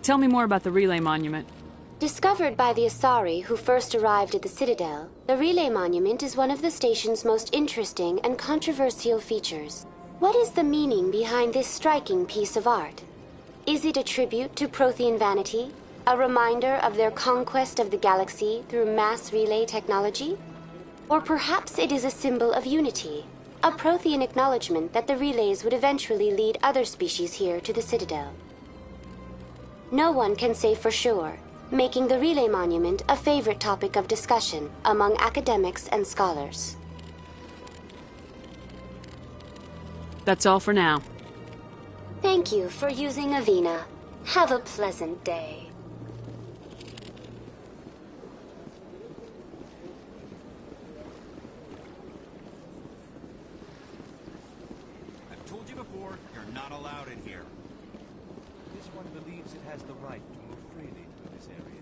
Tell me more about the relay monument. Discovered by the Asari who first arrived at the Citadel, the relay monument is one of the station's most interesting and controversial features. What is the meaning behind this striking piece of art? Is it a tribute to Prothean vanity? A reminder of their conquest of the galaxy through mass relay technology? Or perhaps it is a symbol of unity, a Prothean acknowledgement that the relays would eventually lead other species here to the Citadel. No one can say for sure, making the relay monument a favorite topic of discussion among academics and scholars. That's all for now. Thank you for using Avina. Have a pleasant day. I've told you before, you're not allowed in here. This one believes it has the right to move freely through this area.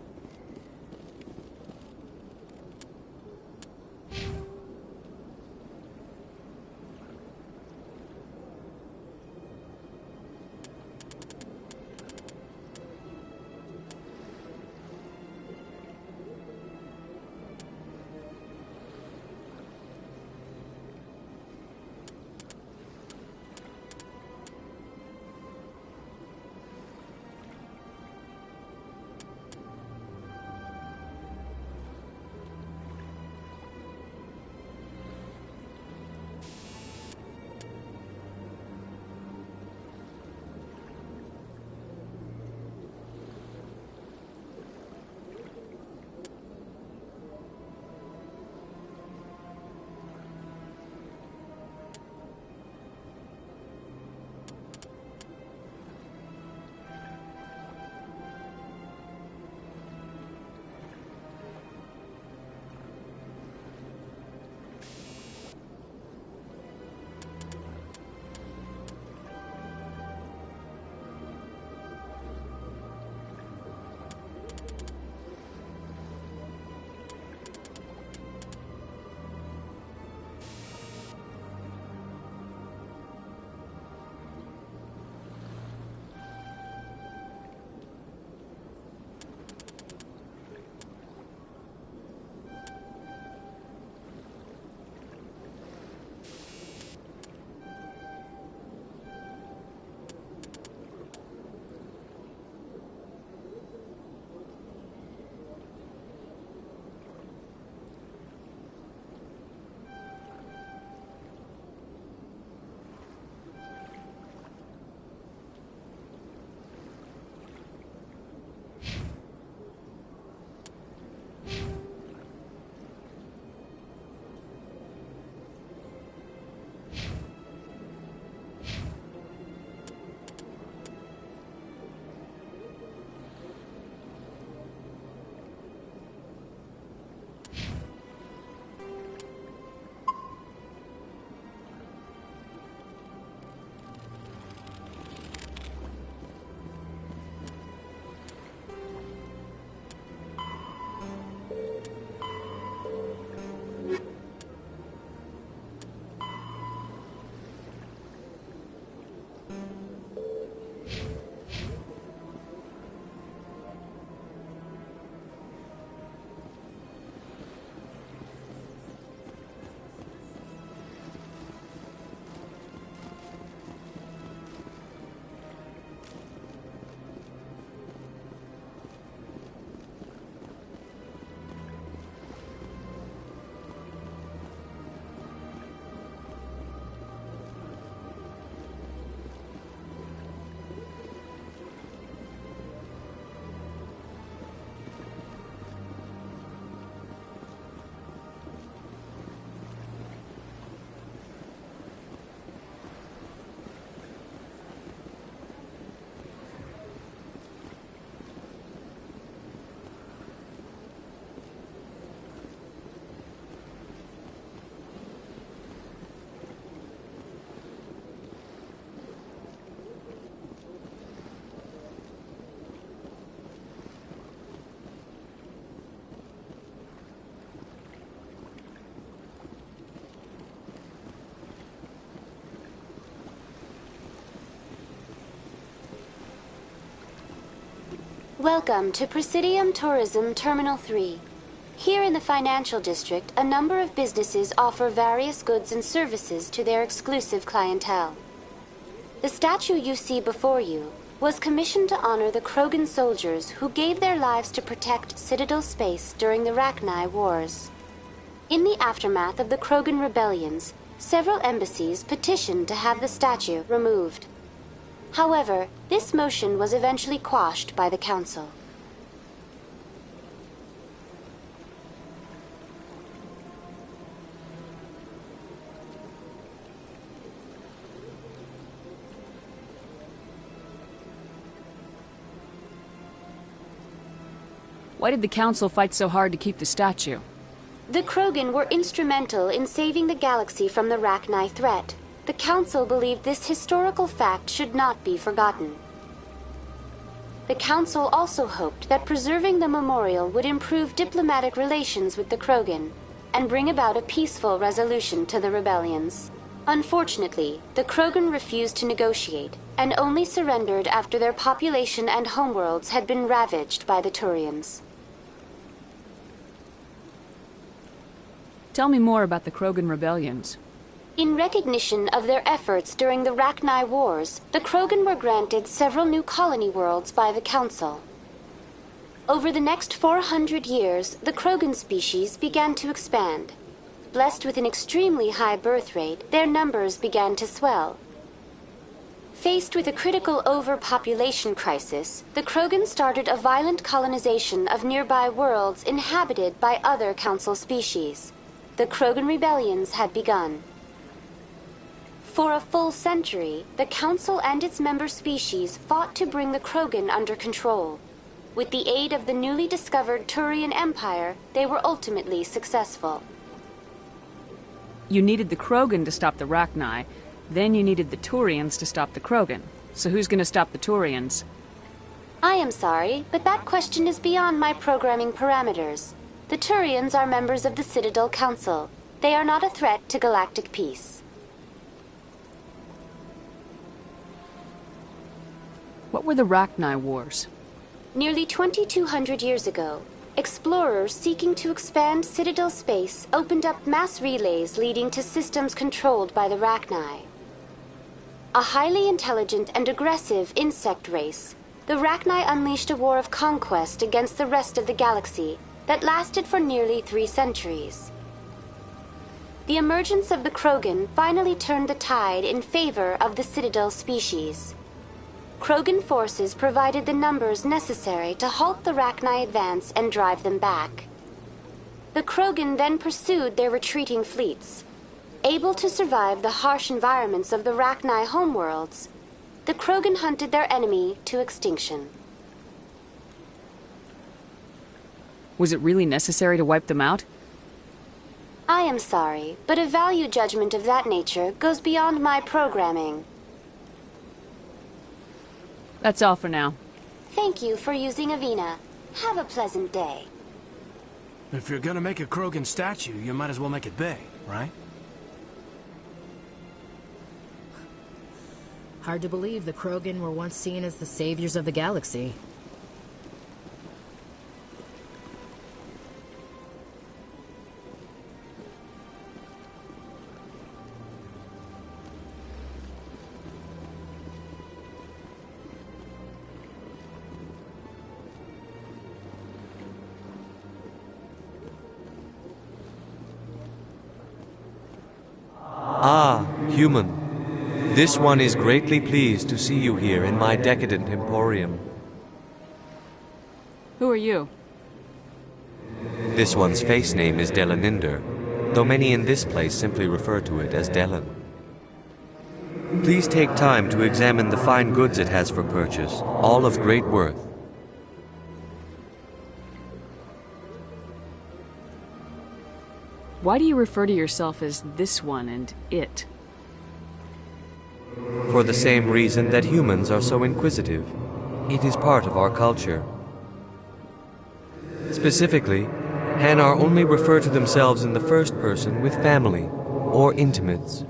Welcome to Presidium Tourism Terminal 3. Here in the financial district, a number of businesses offer various goods and services to their exclusive clientele. The statue you see before you was commissioned to honor the Krogan soldiers who gave their lives to protect Citadel space during the Rachni Wars. In the aftermath of the Krogan rebellions, several embassies petitioned to have the statue removed. However, this motion was eventually quashed by the Council. Why did the Council fight so hard to keep the statue? The Krogan were instrumental in saving the galaxy from the Rachni threat. The Council believed this historical fact should not be forgotten. The Council also hoped that preserving the memorial would improve diplomatic relations with the Krogan and bring about a peaceful resolution to the rebellions. Unfortunately, the Krogan refused to negotiate and only surrendered after their population and homeworlds had been ravaged by the Turians. Tell me more about the Krogan rebellions. In recognition of their efforts during the Rachni Wars, the Krogan were granted several new colony worlds by the Council. Over the next 400 years, the Krogan species began to expand. Blessed with an extremely high birth rate, their numbers began to swell. Faced with a critical overpopulation crisis, the Krogan started a violent colonization of nearby worlds inhabited by other Council species. The Krogan rebellions had begun. For a full century, the Council and its member species fought to bring the Krogan under control. With the aid of the newly discovered Turian Empire, they were ultimately successful. You needed the Krogan to stop the Rachni, then you needed the Turians to stop the Krogan. So who's gonna stop the Turians? I am sorry, but that question is beyond my programming parameters. The Turians are members of the Citadel Council. They are not a threat to galactic peace. What were the Rachni Wars? Nearly 2,200 years ago, explorers seeking to expand Citadel space opened up mass relays leading to systems controlled by the Rachni. A highly intelligent and aggressive insect race, the Rachni unleashed a war of conquest against the rest of the galaxy that lasted for nearly 3 centuries. The emergence of the Krogan finally turned the tide in favor of the Citadel species. Krogan forces provided the numbers necessary to halt the Rachni advance and drive them back. The Krogan then pursued their retreating fleets. Able to survive the harsh environments of the Rachni homeworlds, the Krogan hunted their enemy to extinction. Was it really necessary to wipe them out? I am sorry, but a value judgment of that nature goes beyond my programming. That's all for now. Thank you for using Avina. Have a pleasant day. If you're gonna make a Krogan statue, you might as well make it big, right? Hard to believe the Krogan were once seen as the saviors of the galaxy. Ah, human. This one is greatly pleased to see you here in my decadent emporium. Who are you? This one's face name is Delaninder, though many in this place simply refer to it as Delan. Please take time to examine the fine goods it has for purchase, all of great worth. Why do you refer to yourself as this one and it? For the same reason that humans are so inquisitive. It is part of our culture. Specifically, Hanar only refer to themselves in the first person with family or intimates.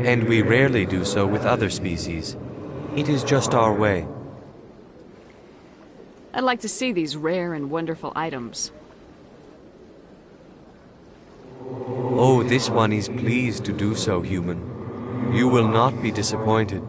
And we rarely do so with other species. It is just our way. I'd like to see these rare and wonderful items. Oh, this one is pleased to do so, human. You will not be disappointed.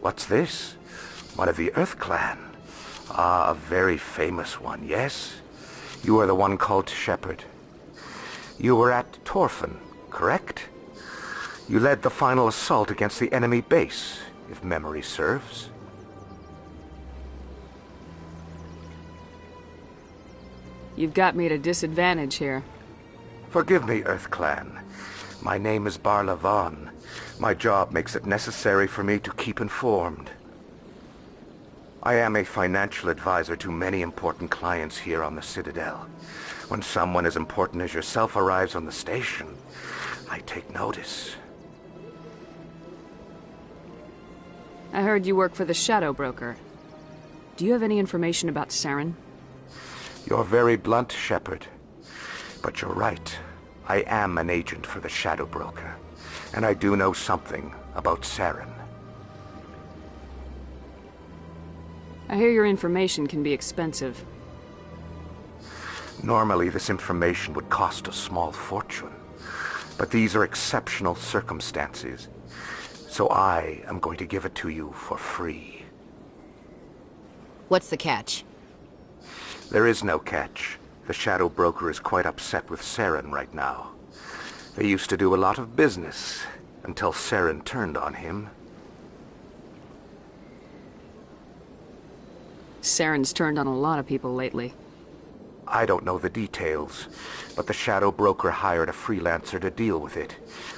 What's this? One of the Earth Clan. Ah, a very famous one, yes? You are the one called Shephard. You were at Torfan, correct? You led the final assault against the enemy base, if memory serves. You've got me at a disadvantage here. Forgive me, Earth Clan. My name is Barla Vaughn. My job makes it necessary for me to keep informed. I am a financial advisor to many important clients here on the Citadel. When someone as important as yourself arrives on the station, I take notice. I heard you work for the Shadow Broker. Do you have any information about Saren? You're very blunt, Shepherd. But you're right. I am an agent for the Shadow Broker, and I do know something about Saren. I hear your information can be expensive. Normally, this information would cost a small fortune, but these are exceptional circumstances, so I am going to give it to you for free. What's the catch? There is no catch. The Shadow Broker is quite upset with Saren right now. They used to do a lot of business, until Saren turned on him. Saren's turned on a lot of people lately. I don't know the details, but the Shadow Broker hired a freelancer to deal with it.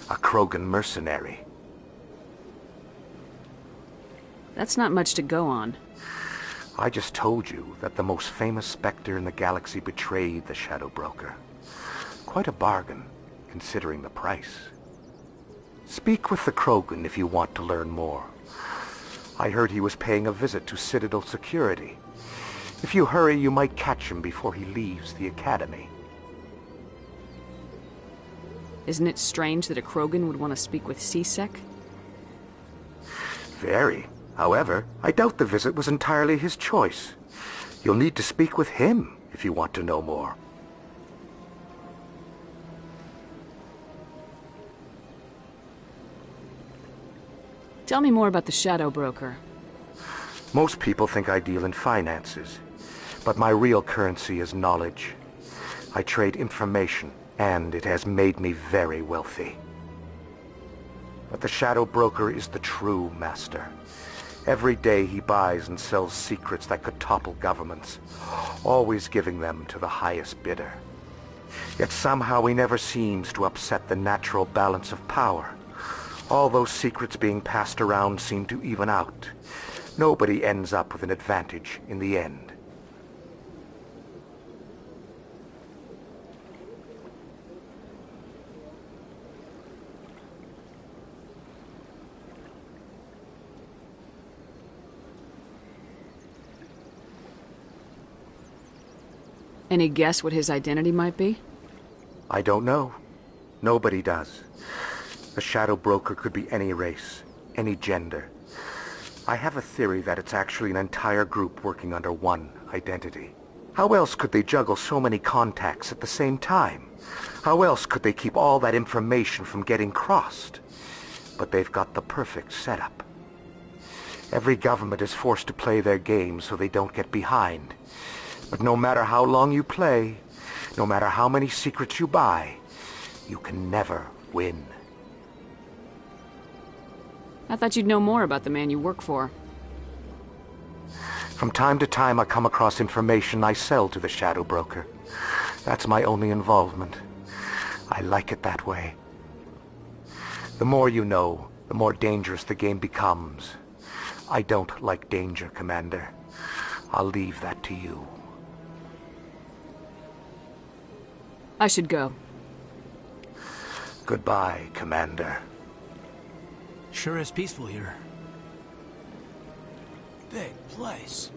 A Krogan mercenary. That's not much to go on. I just told you that the most famous Spectre in the galaxy betrayed the Shadow Broker. Quite a bargain, considering the price. Speak with the Krogan if you want to learn more. I heard he was paying a visit to Citadel security. If you hurry, you might catch him before he leaves the Academy. Isn't it strange that a Krogan would want to speak with C-Sec? Very. However, I doubt the visit was entirely his choice. You'll need to speak with him if you want to know more. Tell me more about the Shadow Broker. Most people think I deal in finances, but my real currency is knowledge. I trade information, and it has made me very wealthy. But the Shadow Broker is the true master. Every day he buys and sells secrets that could topple governments, always giving them to the highest bidder. Yet somehow he never seems to upset the natural balance of power. All those secrets being passed around seem to even out. Nobody ends up with an advantage in the end. Any guess what his identity might be? I don't know. Nobody does. A shadow broker could be any race, any gender. I have a theory that it's actually an entire group working under one identity. How else could they juggle so many contacts at the same time? How else could they keep all that information from getting crossed? But they've got the perfect setup. Every government is forced to play their game so they don't get behind. But no matter how long you play, no matter how many secrets you buy, you can never win. I thought you'd know more about the man you work for. From time to time I come across information I sell to the shadow broker. That's my only involvement. I like it that way. The more you know, the more dangerous the game becomes. I don't like danger, Commander. I'll leave that to you. I should go. Goodbye, Commander. Sure is peaceful here. Big place.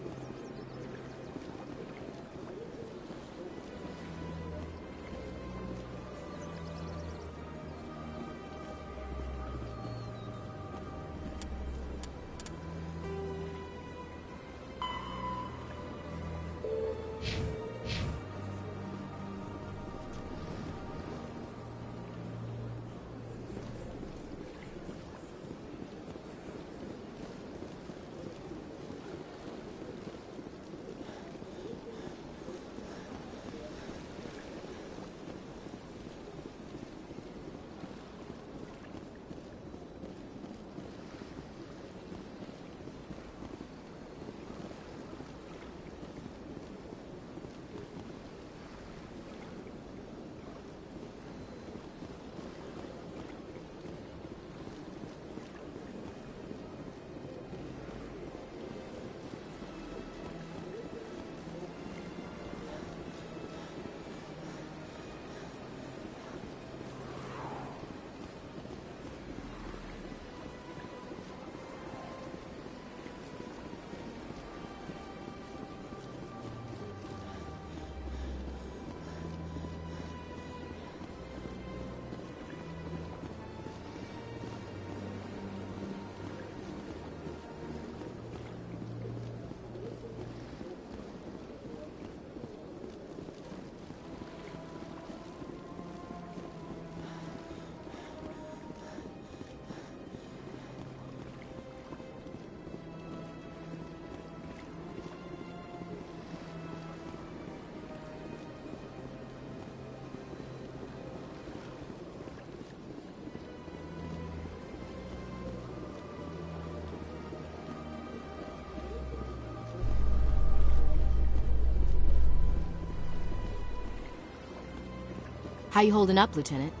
How you holding up, Lieutenant?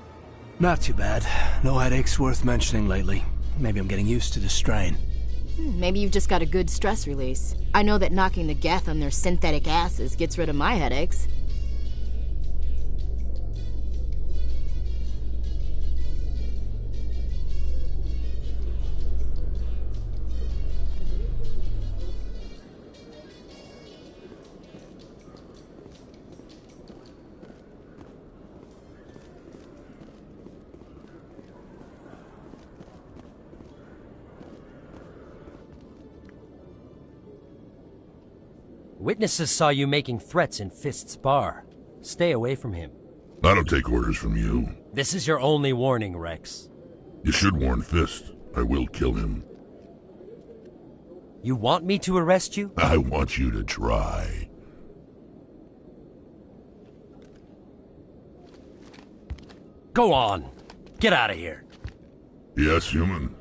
Not too bad. No headaches worth mentioning lately. Maybe I'm getting used to the strain. Maybe you've just got a good stress release. I know that knocking the geth on their synthetic asses gets rid of my headaches. Witnesses saw you making threats in Fist's bar. Stay away from him. I don't take orders from you. This is your only warning, Rex. You should warn Fist. I will kill him. You want me to arrest you? I want you to try. Go on. Get out of here. Yes, human.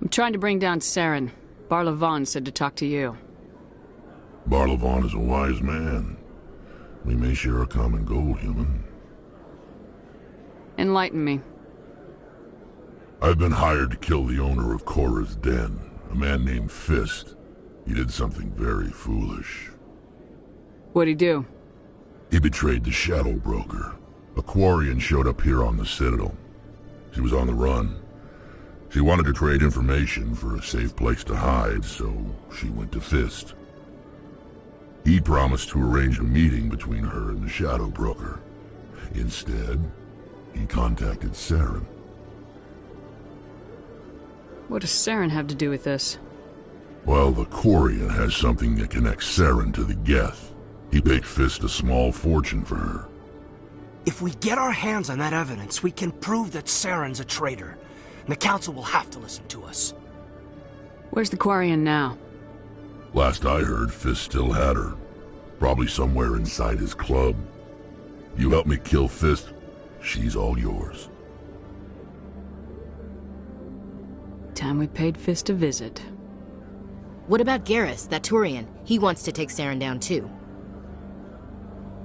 I'm trying to bring down Saren. Barlavon said to talk to you. Barlavon is a wise man. We may share a common goal, human. Enlighten me. I've been hired to kill the owner of Cora's Den, a man named Fist. He did something very foolish. What'd he do? He betrayed the Shadow Broker. A Quarian showed up here on the Citadel. She was on the run. She wanted to trade information for a safe place to hide, so she went to Fist. He promised to arrange a meeting between her and the Shadow Broker. Instead, he contacted Saren. What does Saren have to do with this? Well, the Quarian has something that connects Saren to the Geth. He paid Fist a small fortune for her. If we get our hands on that evidence, we can prove that Saren's a traitor. And the Council will have to listen to us. Where's the Quarian now? Last I heard, Fist still had her. Probably somewhere inside his club. You help me kill Fist, she's all yours. Time we paid Fist a visit. What about Garrus, that Turian? He wants to take Saren down too.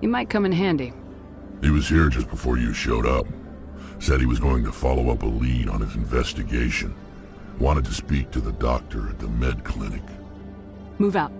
He might come in handy. He was here just before you showed up. Said he was going to follow up a lead on his investigation. Wanted to speak to the doctor at the med clinic. Move out.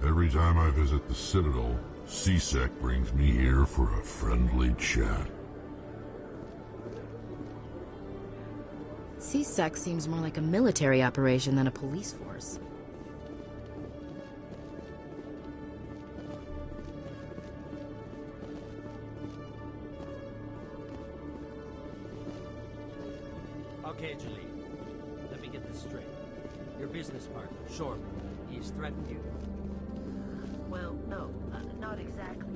Every time I visit the Citadel, C-Sec brings me here for a friendly chat. CSEC seems more like a military operation than a police force. Okay, Julie. Let me get this straight. Your business partner, Shephard, he's threatened you. Well, no, not exactly.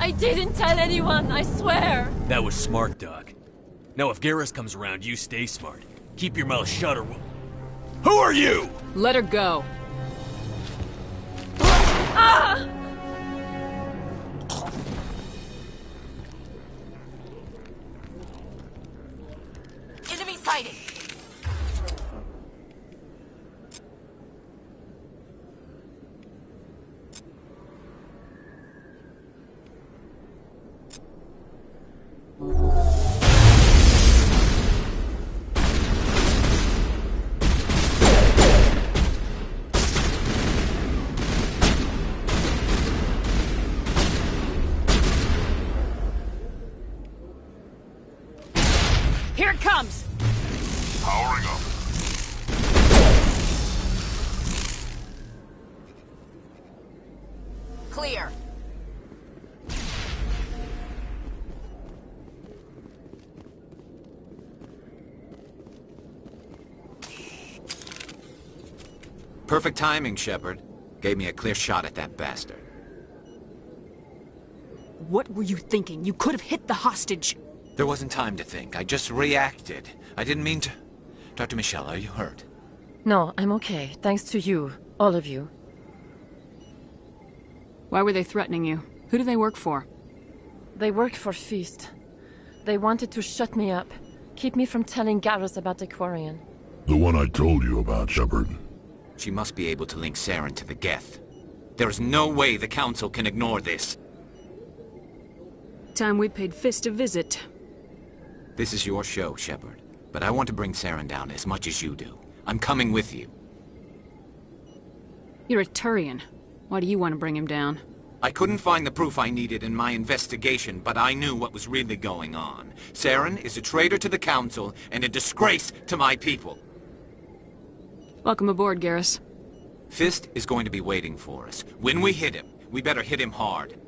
I didn't tell anyone, I swear! That was smart, Doc. Now if Garrus comes around, you stay smart. Keep your mouth shut or we'll... Who are you? Let her go. Ah! Enemy sighted! Here it comes! Powering up. Clear. Perfect timing, Shephard. Gave me a clear shot at that bastard. What were you thinking? You could have hit the hostage. There wasn't time to think. I just reacted. I didn't mean to... Dr. Michelle, are you hurt? No, I'm okay. Thanks to you. All of you. Why were they threatening you? Who do they work for? They work for Feast. They wanted to shut me up. Keep me from telling Garrus about the Quarian. The one I told you about, Shephard. She must be able to link Saren to the Geth. There is no way the Council can ignore this. Time we paid Fist a visit. This is your show, Shephard. But I want to bring Saren down as much as you do. I'm coming with you. You're a Turian. Why do you want to bring him down? I couldn't find the proof I needed in my investigation, but I knew what was really going on. Saren is a traitor to the Council and a disgrace to my people. Welcome aboard, Garrus. Fist is going to be waiting for us. When we hit him, we better hit him hard.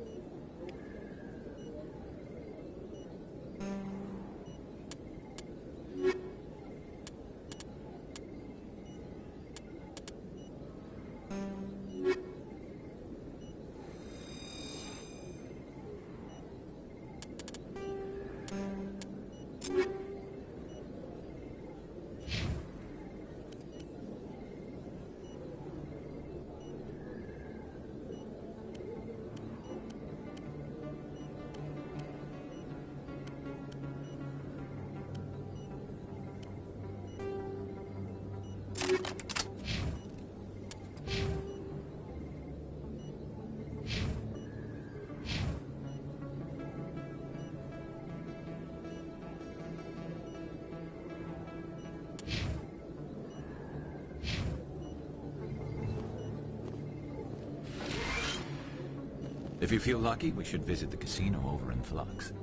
If you feel lucky, we should visit the casino over in Flux.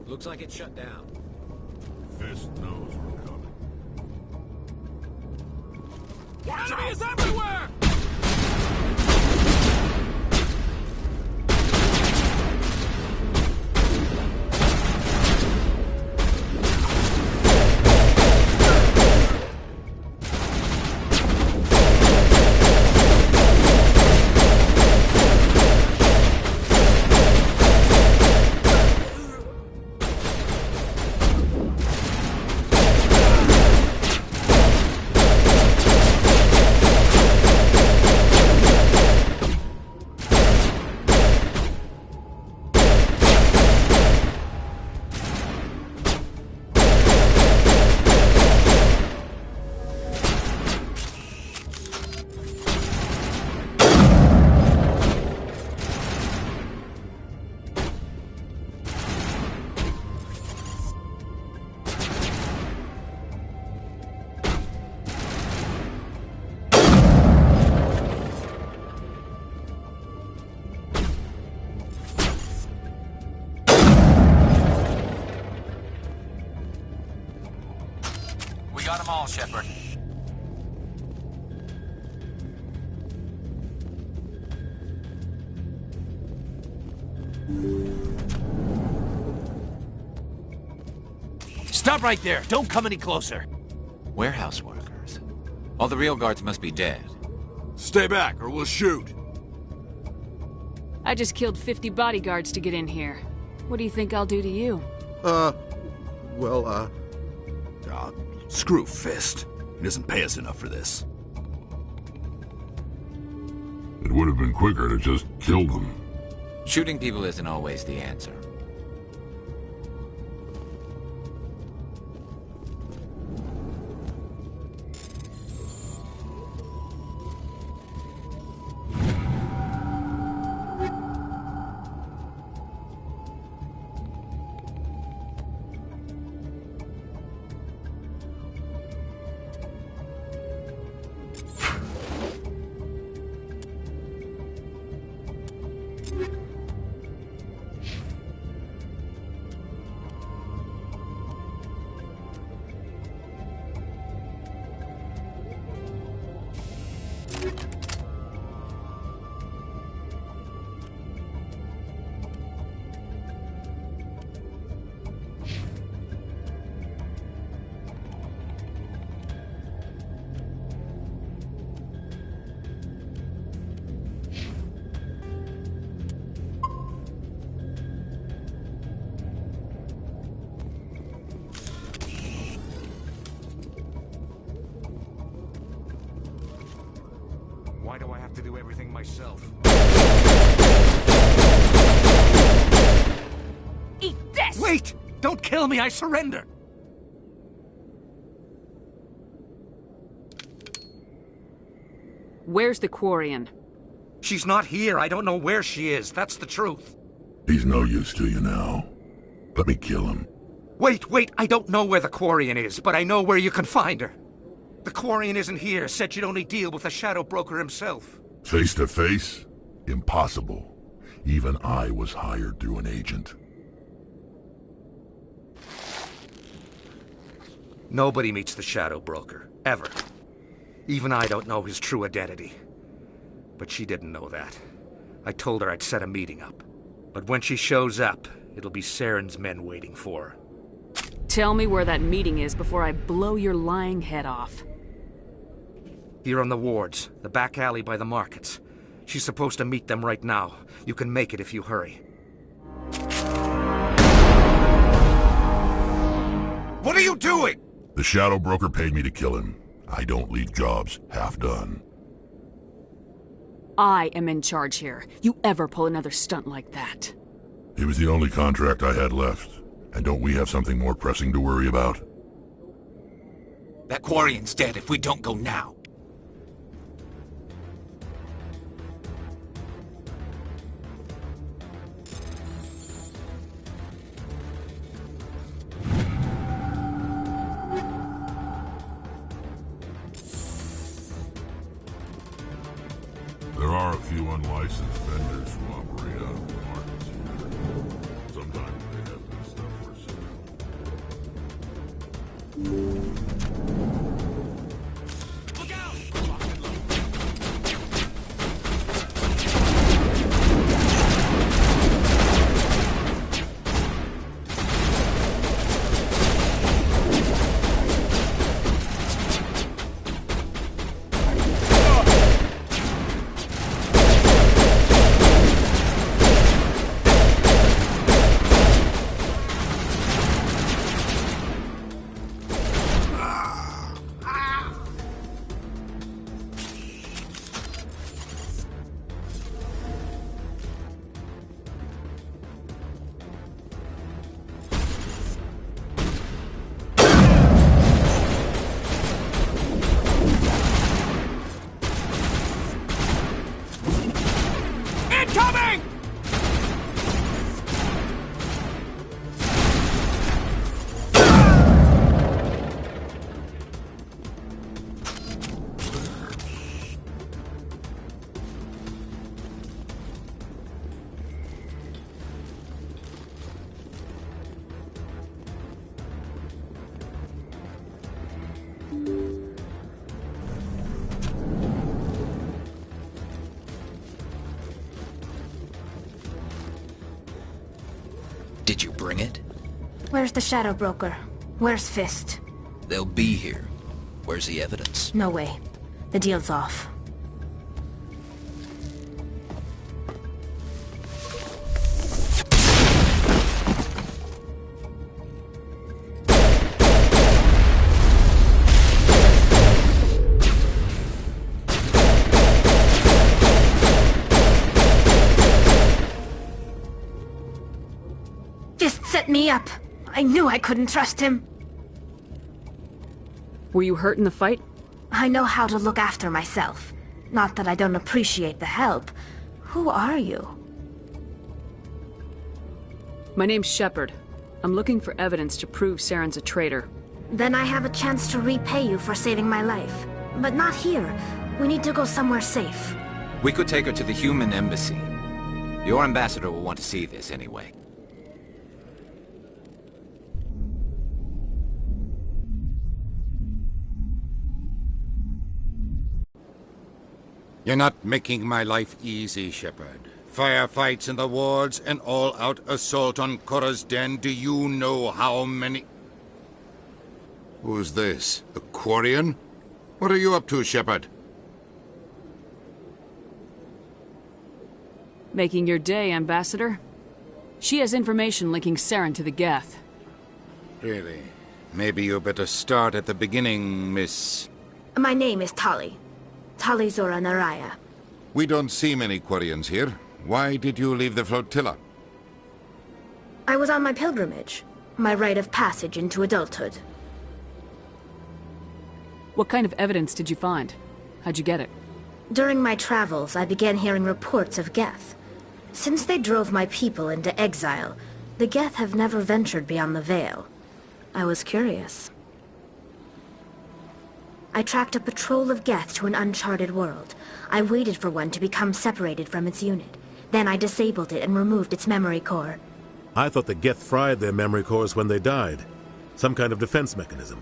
Looks like it's shut down. Fist knows we're coming. Enemy is everywhere! them all, Shephard. Stop right there! Don't come any closer! Warehouse workers. All the real guards must be dead. Stay back, or we'll shoot. I just killed 50 bodyguards to get in here. What do you think I'll do to you? Screw Fist. He doesn't pay us enough for this. It would have been quicker to just kill them. Shooting people isn't always the answer. Why do I have to do everything myself? Eat this! Wait! Don't kill me, I surrender! Where's the Quarian? She's not here. I don't know where she is. That's the truth. He's no use to you now. Let me kill him. Wait! I don't know where the Quarian is, but I know where you can find her. The Quarian isn't here. Said you'd only deal with the Shadow Broker himself. Face to face? Impossible. Even I was hired through an agent. Nobody meets the Shadow Broker. Ever. Even I don't know his true identity. But she didn't know that. I told her I'd set a meeting up. But when she shows up, it'll be Saren's men waiting for her. Tell me where that meeting is before I blow your lying head off. Here on the wards, the back alley by the markets. She's supposed to meet them right now. You can make it if you hurry. What are you doing? The Shadow Broker paid me to kill him. I don't leave jobs half done. I am in charge here. You ever pull another stunt like that? He was the only contract I had left. And don't we have something more pressing to worry about? That Quarian's dead if we don't go now. There are a few unlicensed vendors who operate out of the markets here. Sometimes they have good stuff for sale. Look out! Did you bring it? Where's the Shadow Broker? Where's Fist? They'll be here. Where's the evidence? No way. The deal's off. Fist set me up. I knew I couldn't trust him. Were you hurt in the fight? I know how to look after myself. Not that I don't appreciate the help. Who are you? My name's Shephard. I'm looking for evidence to prove Saren's a traitor. Then I have a chance to repay you for saving my life. But not here. We need to go somewhere safe. We could take her to the human embassy. Your ambassador will want to see this anyway. You're not making my life easy, Shephard. Firefights in the wards, an all-out assault on Korra's den. Do you know how many... Who's this? The Quarian? What are you up to, Shephard? Making your day, Ambassador. She has information linking Saren to the Geth. Really? Maybe you better start at the beginning, Miss... My name is Tali. Tali Zora Naraya. We don't see many Quarians here. Why did you leave the flotilla? I was on my pilgrimage. My rite of passage into adulthood. What kind of evidence did you find? How'd you get it? During my travels, I began hearing reports of Geth. Since they drove my people into exile, the Geth have never ventured beyond the Veil. I was curious. I tracked a patrol of Geth to an uncharted world. I waited for one to become separated from its unit. Then I disabled it and removed its memory core. I thought the Geth fried their memory cores when they died. Some kind of defense mechanism.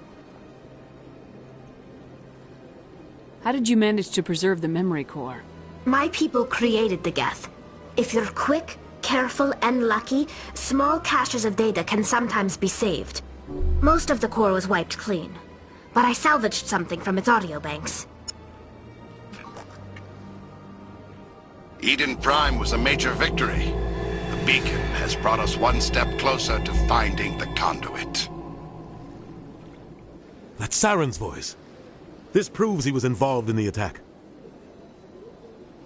How did you manage to preserve the memory core? My people created the Geth. If you're quick, careful, and lucky, small caches of data can sometimes be saved. Most of the core was wiped clean. But I salvaged something from its audio banks. Eden Prime was a major victory. The beacon has brought us one step closer to finding the conduit. That's Saren's voice. This proves he was involved in the attack.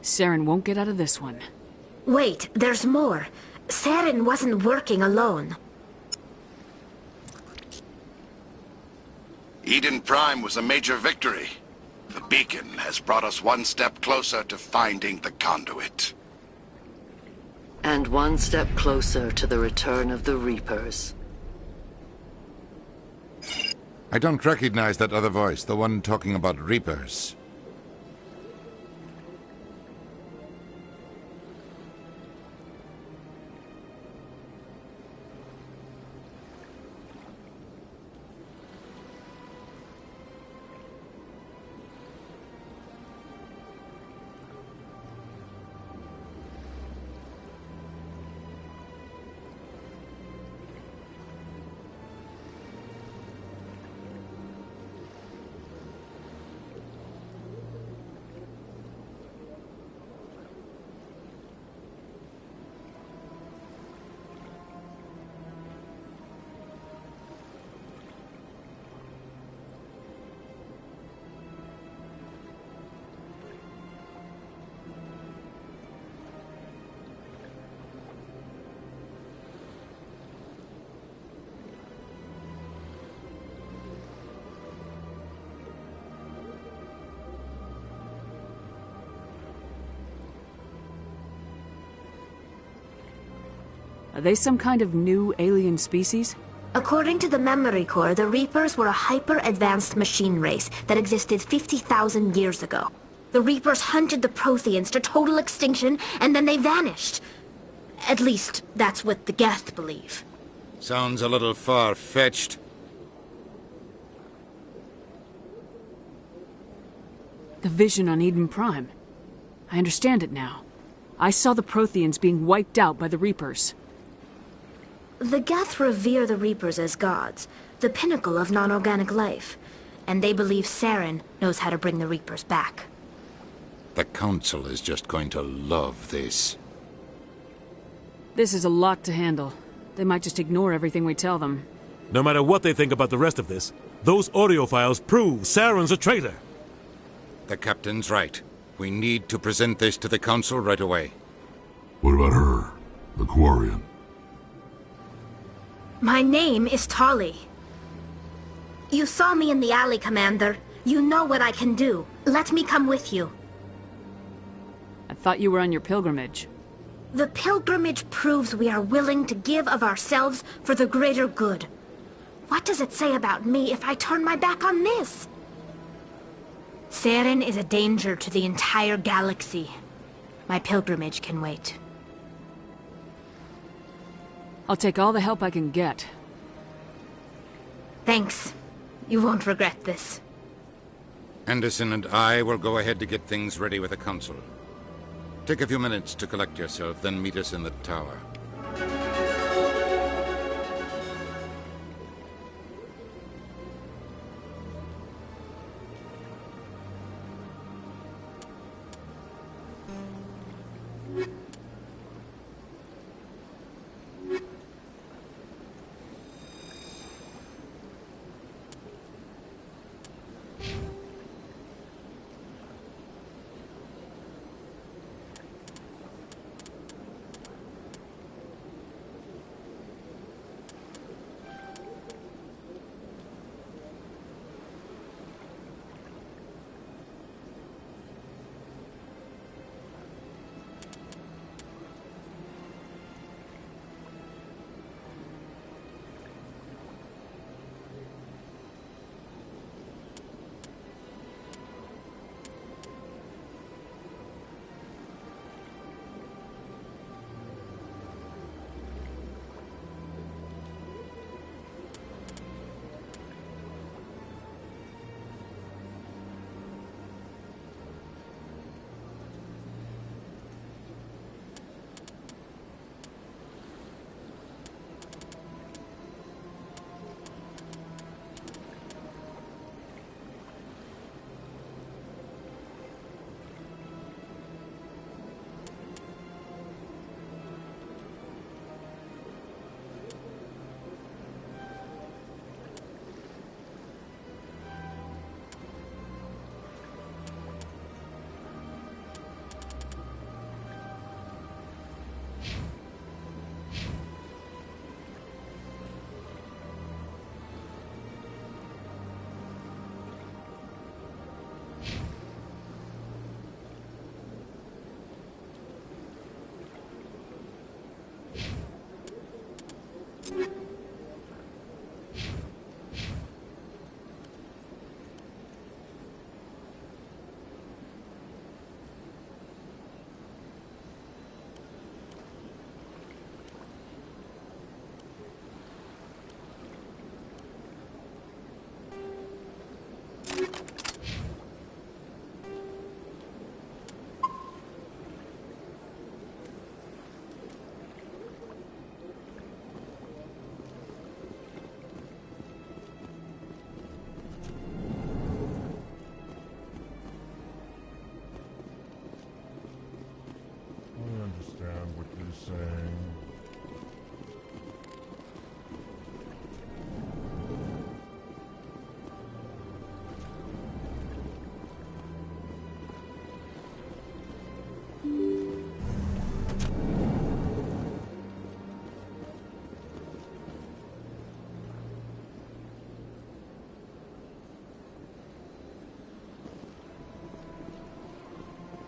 Saren won't get out of this one. Wait, there's more. Saren wasn't working alone. Eden Prime was a major victory. The beacon has brought us one step closer to finding the conduit. And one step closer to the return of the Reapers. I don't recognize that other voice, the one talking about Reapers. Are they some kind of new alien species? According to the memory core, the Reapers were a hyper-advanced machine race that existed 50,000 years ago. The Reapers hunted the Protheans to total extinction, and then they vanished. At least, that's what the Geth believe. Sounds a little far-fetched. The vision on Eden Prime. I understand it now. I saw the Protheans being wiped out by the Reapers. The Geth revere the Reapers as gods, the pinnacle of non-organic life. And they believe Saren knows how to bring the Reapers back. The Council is just going to love this. This is a lot to handle. They might just ignore everything we tell them. No matter what they think about the rest of this, those audio files prove Saren's a traitor. The Captain's right. We need to present this to the Council right away. What about her, the Quarian? My name is Tali. You saw me in the alley, Commander. You know what I can do. Let me come with you. I thought you were on your pilgrimage. The pilgrimage proves we are willing to give of ourselves for the greater good. What does it say about me if I turn my back on this? Saren is a danger to the entire galaxy. My pilgrimage can wait. I'll take all the help I can get. Thanks. You won't regret this. Anderson and I will go ahead to get things ready with the Council. Take a few minutes to collect yourself, then meet us in the tower.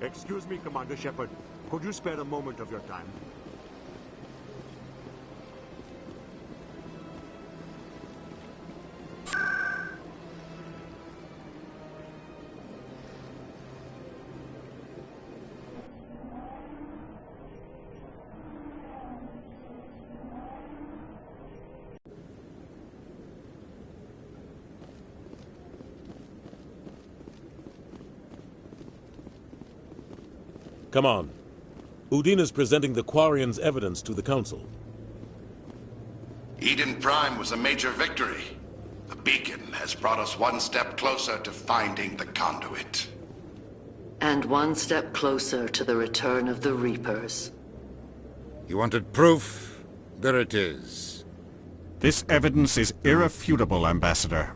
Excuse me, Commander Shephard. Could you spare a moment of your time? Come on. Udina's presenting the Quarian's evidence to the Council. Eden Prime was a major victory. The beacon has brought us one step closer to finding the conduit. And one step closer to the return of the Reapers. You wanted proof? There it is. This evidence is irrefutable, Ambassador.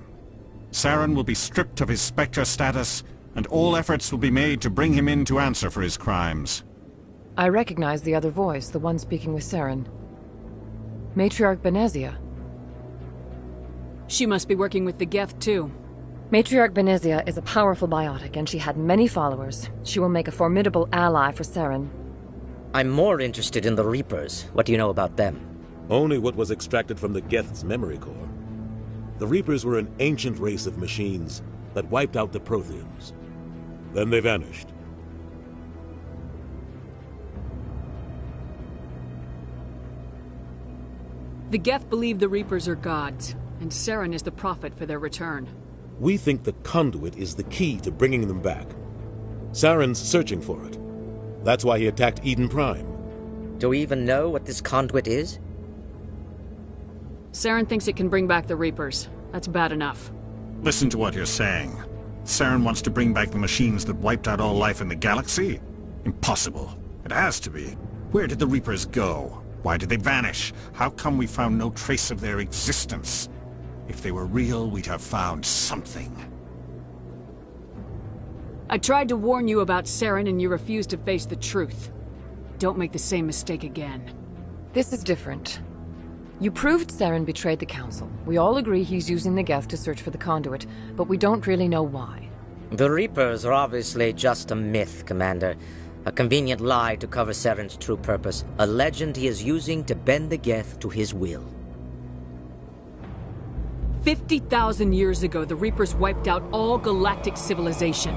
Saren will be stripped of his Spectre status, and all efforts will be made to bring him in to answer for his crimes. I recognize the other voice, the one speaking with Saren. Matriarch Benezia. She must be working with the Geth, too. Matriarch Benezia is a powerful biotic, and she had many followers. She will make a formidable ally for Saren. I'm more interested in the Reapers. What do you know about them? Only what was extracted from the Geth's memory core. The Reapers were an ancient race of machines that wiped out the Protheans. Then they vanished. The Geth believe the Reapers are gods, and Saren is the prophet for their return. We think the conduit is the key to bringing them back. Saren's searching for it. That's why he attacked Eden Prime. Do we even know what this conduit is? Saren thinks it can bring back the Reapers. That's bad enough. Listen to what you're saying. Saren wants to bring back the machines that wiped out all life in the galaxy? Impossible. It has to be. Where did the Reapers go? Why did they vanish? How come we found no trace of their existence? If they were real, we'd have found something. I tried to warn you about Saren and you refused to face the truth. Don't make the same mistake again. This is different. You proved Saren betrayed the Council. We all agree he's using the Geth to search for the conduit, but we don't really know why. The Reapers are obviously just a myth, Commander. A convenient lie to cover Saren's true purpose. A legend he is using to bend the Geth to his will. 50,000 years ago, the Reapers wiped out all galactic civilization.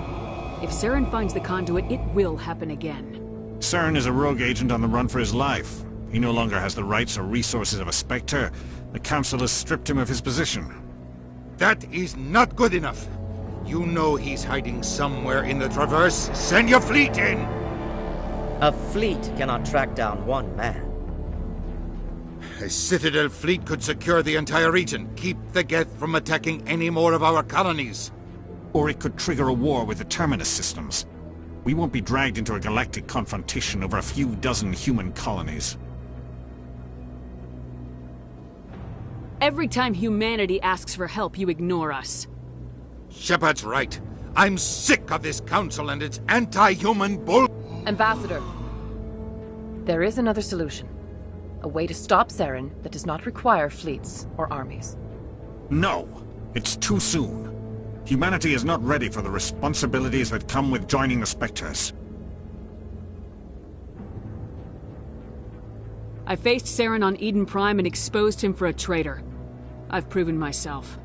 If Saren finds the conduit, it will happen again. Saren is a rogue agent on the run for his life. He no longer has the rights or resources of a Spectre. The Council has stripped him of his position. That is not good enough. You know he's hiding somewhere in the Traverse. Send your fleet in! A fleet cannot track down one man. A Citadel fleet could secure the entire region, keep the Geth from attacking any more of our colonies. Or it could trigger a war with the Terminus systems. We won't be dragged into a galactic confrontation over a few dozen human colonies. Every time humanity asks for help, you ignore us. Shephard's right. I'm sick of this council and its anti-human bull... Ambassador, there is another solution. A way to stop Saren that does not require fleets or armies. No! It's too soon. Humanity is not ready for the responsibilities that come with joining the Spectres. I faced Saren on Eden Prime and exposed him for a traitor. I've proven myself.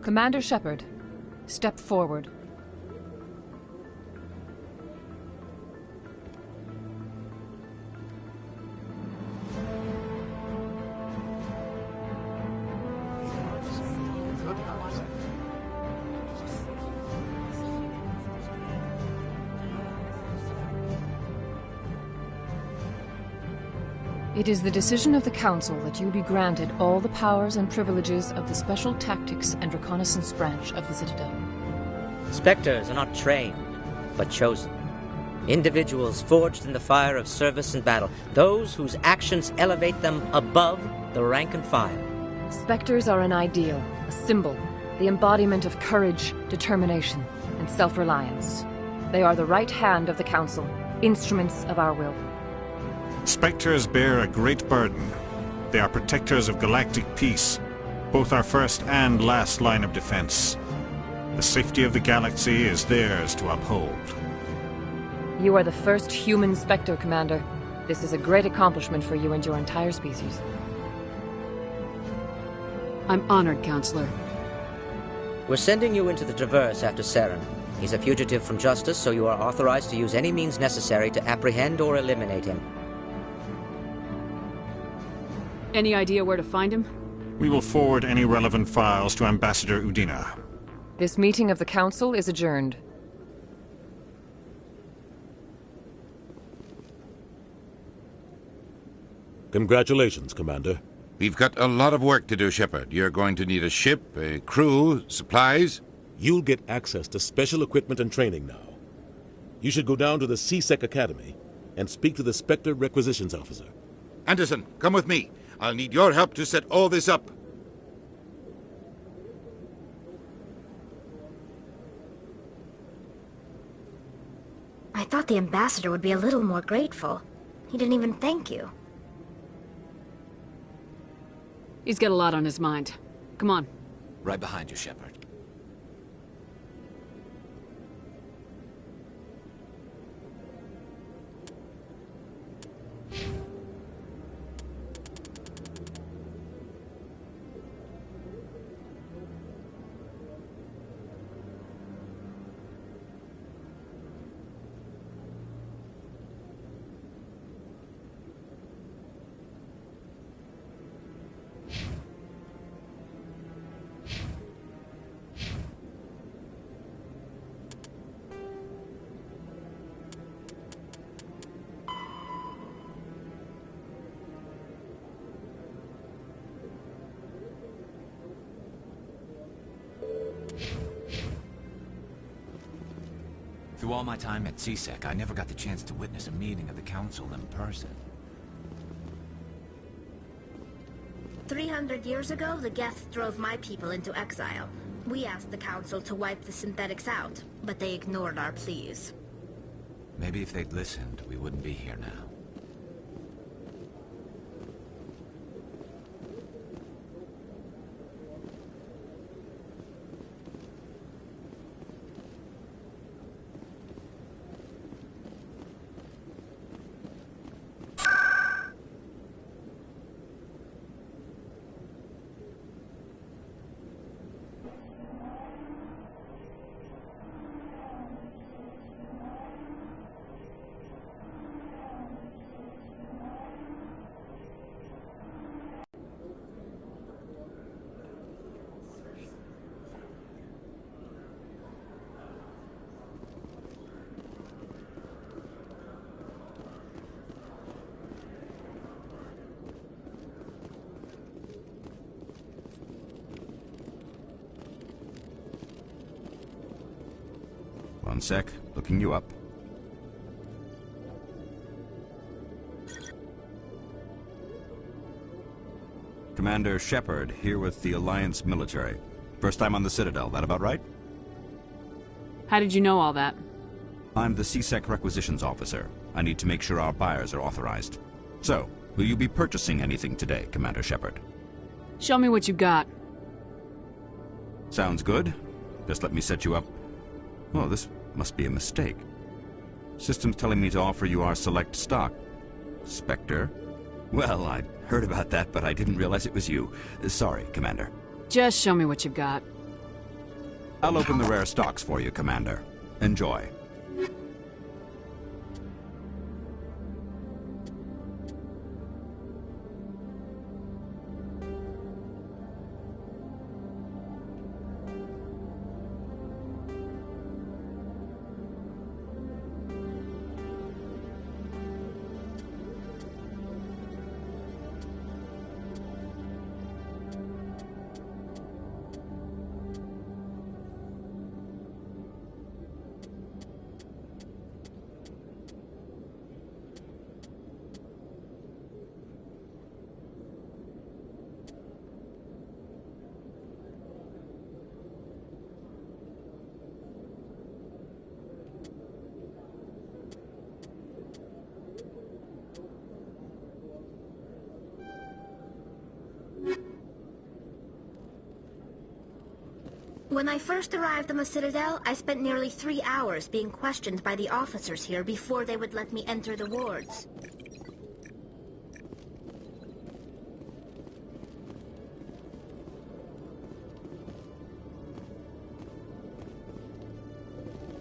Commander Shephard, step forward. It is the decision of the Council that you be granted all the powers and privileges of the Special Tactics and Reconnaissance branch of the Citadel. Spectres are not trained, but chosen. Individuals forged in the fire of service and battle, those whose actions elevate them above the rank and file. Spectres are an ideal, a symbol, the embodiment of courage, determination, and self-reliance. They are the right hand of the Council, instruments of our will. Spectres bear a great burden. They are protectors of galactic peace, both our first and last line of defense. The safety of the galaxy is theirs to uphold. You are the first human Spectre, Commander. This is a great accomplishment for you and your entire species. I'm honored, Counselor. We're sending you into the Traverse after Saren. He's a fugitive from justice, so you are authorized to use any means necessary to apprehend or eliminate him. Any idea where to find him? We will forward any relevant files to Ambassador Udina. This meeting of the Council is adjourned. Congratulations, Commander. We've got a lot of work to do, Shephard. You're going to need a ship, a crew, supplies. You'll get access to special equipment and training now. You should go down to the CSEC Academy and speak to the Spectre Requisitions Officer. Anderson, come with me. I'll need your help to set all this up. I thought the ambassador would be a little more grateful. He didn't even thank you. He's got a lot on his mind. Come on. Right behind you, Shephard. Through all my time at CSEC, I never got the chance to witness a meeting of the Council in person. 300 years ago, the Geth drove my people into exile. We asked the Council to wipe the synthetics out, but they ignored our pleas. Maybe if they'd listened, we wouldn't be here now. One sec, looking you up. Commander Shephard, here with the Alliance military. First time on the Citadel, that about right? How did you know all that? I'm the CSEC Requisitions Officer. I need to make sure our buyers are authorized. So, will you be purchasing anything today, Commander Shephard? Show me what you got. Sounds good. Just let me set you up. Oh, this must be a mistake. System's telling me to offer you our select stock. Spectre? Well, I'd heard about that, but I didn't realize it was you. Sorry, Commander. Just show me what you've got. I'll open the rare stocks for you, Commander. Enjoy. When I first arrived on the Citadel, I spent nearly 3 hours being questioned by the officers here before they would let me enter the wards.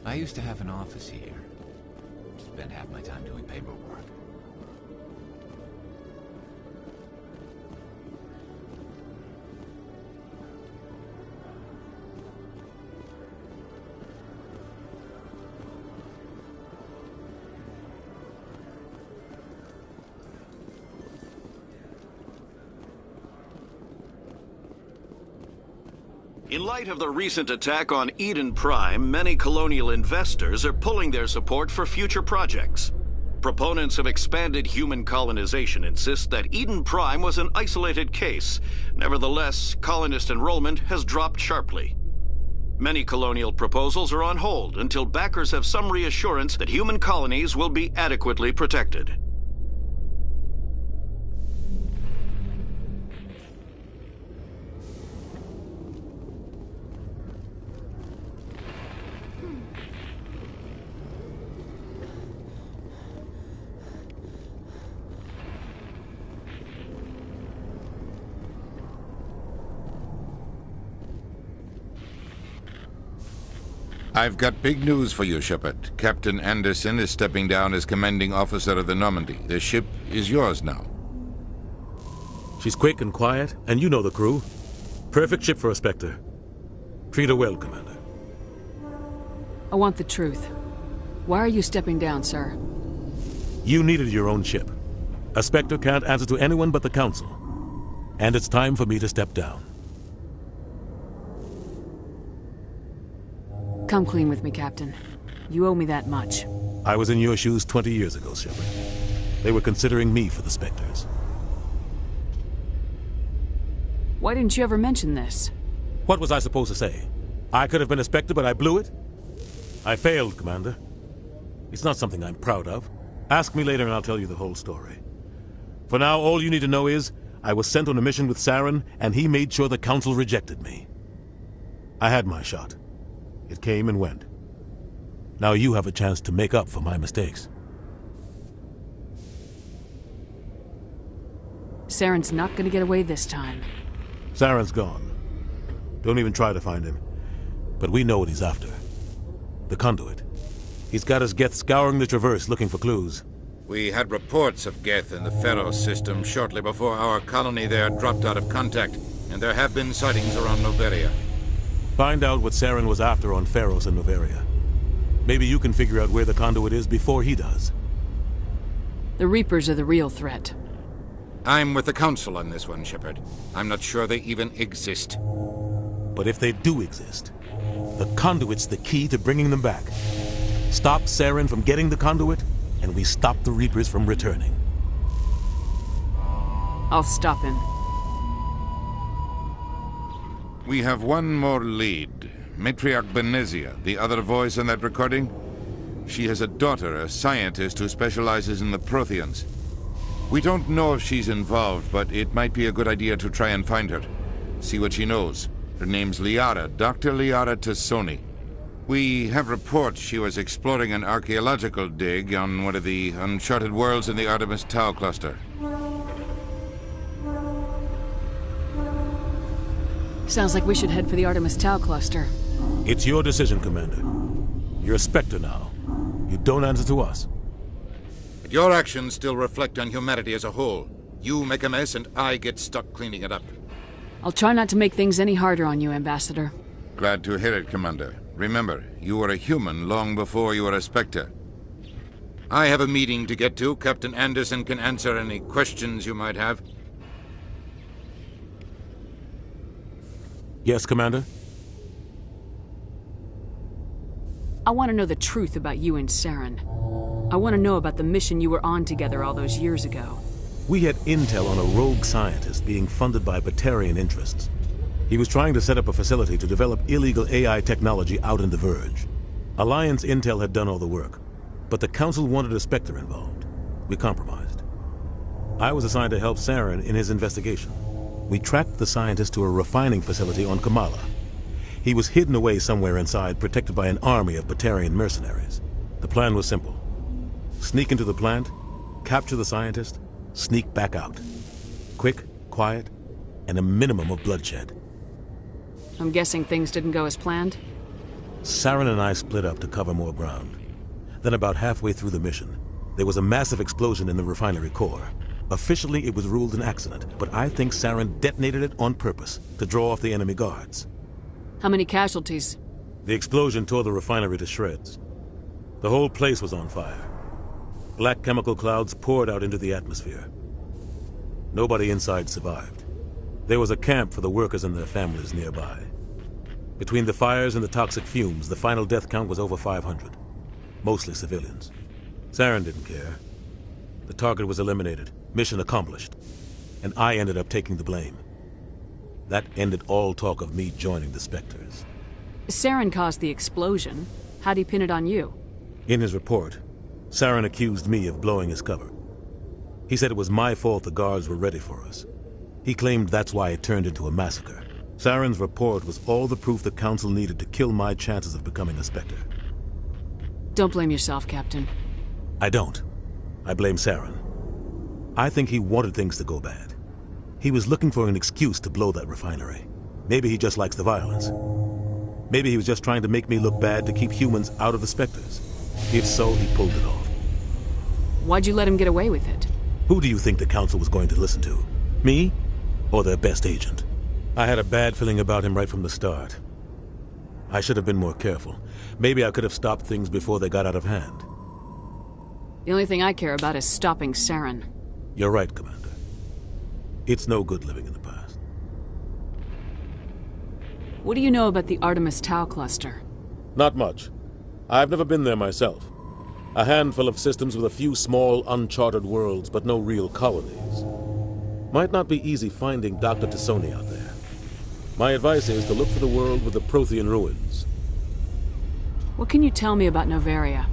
I used to have an office here. Spent half my time doing paperwork. In light of the recent attack on Eden Prime, many colonial investors are pulling their support for future projects. Proponents of expanded human colonization insist that Eden Prime was an isolated case. Nevertheless, colonist enrollment has dropped sharply. Many colonial proposals are on hold until backers have some reassurance that human colonies will be adequately protected. I've got big news for you, Shephard. Captain Anderson is stepping down as commanding officer of the Normandy. The ship is yours now. She's quick and quiet, and you know the crew. Perfect ship for a Spectre. Treat her well, Commander. I want the truth. Why are you stepping down, sir? You needed your own ship. A Spectre can't answer to anyone but the Council. And it's time for me to step down. Come clean with me, Captain. You owe me that much. I was in your shoes 20 years ago, Shephard. They were considering me for the Spectres. Why didn't you ever mention this? What was I supposed to say? I could have been a Spectre, but I blew it? I failed, Commander. It's not something I'm proud of. Ask me later and I'll tell you the whole story. For now, all you need to know is, I was sent on a mission with Saren, and he made sure the Council rejected me. I had my shot. It came and went. Now you have a chance to make up for my mistakes. Saren's not gonna get away this time. Saren's gone. Don't even try to find him. But we know what he's after. The conduit. He's got his Geth scouring the Traverse looking for clues. We had reports of Geth in the Pharaoh system shortly before our colony there dropped out of contact, and there have been sightings around Noveria. Find out what Saren was after on Pharos and Noveria. Maybe you can figure out where the conduit is before he does. The Reapers are the real threat. I'm with the Council on this one, Shephard. I'm not sure they even exist. But if they do exist, the conduit's the key to bringing them back. Stop Saren from getting the conduit, and we stop the Reapers from returning. I'll stop him. We have one more lead. Matriarch Benezia, the other voice in that recording. She has a daughter, a scientist who specializes in the Protheans. We don't know if she's involved, but it might be a good idea to try and find her. See what she knows. Her name's Liara, Dr. Liara Tassoni. We have reports she was exploring an archaeological dig on one of the uncharted worlds in the Artemis Tau cluster. Sounds like we should head for the Artemis Tau cluster. It's your decision, Commander. You're a Spectre now. You don't answer to us. But your actions still reflect on humanity as a whole. You make a mess and I get stuck cleaning it up. I'll try not to make things any harder on you, Ambassador. Glad to hear it, Commander. Remember, you were a human long before you were a Spectre. I have a meeting to get to. Captain Anderson can answer any questions you might have. Yes, Commander? I want to know the truth about you and Saren. I want to know about the mission you were on together all those years ago. We had intel on a rogue scientist being funded by Batarian interests. He was trying to set up a facility to develop illegal AI technology out in the Verge. Alliance intel had done all the work, but the Council wanted a Spectre involved. We compromised. I was assigned to help Saren in his investigation. We tracked the scientist to a refining facility on Kamala. He was hidden away somewhere inside, protected by an army of Batarian mercenaries. The plan was simple. Sneak into the plant, capture the scientist, sneak back out. Quick, quiet, and a minimum of bloodshed. I'm guessing things didn't go as planned? Saren and I split up to cover more ground. Then about halfway through the mission, there was a massive explosion in the refinery core. Officially, it was ruled an accident, but I think Saren detonated it on purpose to draw off the enemy guards. How many casualties? The explosion tore the refinery to shreds. The whole place was on fire. Black chemical clouds poured out into the atmosphere. Nobody inside survived. There was a camp for the workers and their families nearby. Between the fires and the toxic fumes, the final death count was over 500. Mostly civilians. Saren didn't care. The target was eliminated. Mission accomplished. And I ended up taking the blame. That ended all talk of me joining the Spectres. Saren caused the explosion. How'd he pin it on you? In his report, Saren accused me of blowing his cover. He said it was my fault the guards were ready for us. He claimed that's why it turned into a massacre. Saren's report was all the proof the Council needed to kill my chances of becoming a Spectre. Don't blame yourself, Captain. I don't. I blame Saren. I think he wanted things to go bad. He was looking for an excuse to blow that refinery. Maybe he just likes the violence. Maybe he was just trying to make me look bad to keep humans out of the Spectres. If so, he pulled it off. Why'd you let him get away with it? Who do you think the Council was going to listen to? Me? Or their best agent? I had a bad feeling about him right from the start. I should have been more careful. Maybe I could have stopped things before they got out of hand. The only thing I care about is stopping Saren. You're right, Commander. It's no good living in the past. What do you know about the Artemis Tau cluster? Not much. I've never been there myself. A handful of systems with a few small, uncharted worlds, but no real colonies. Might not be easy finding Dr. Tassoni out there. My advice is to look for the world with the Prothean ruins. What can you tell me about Novaria?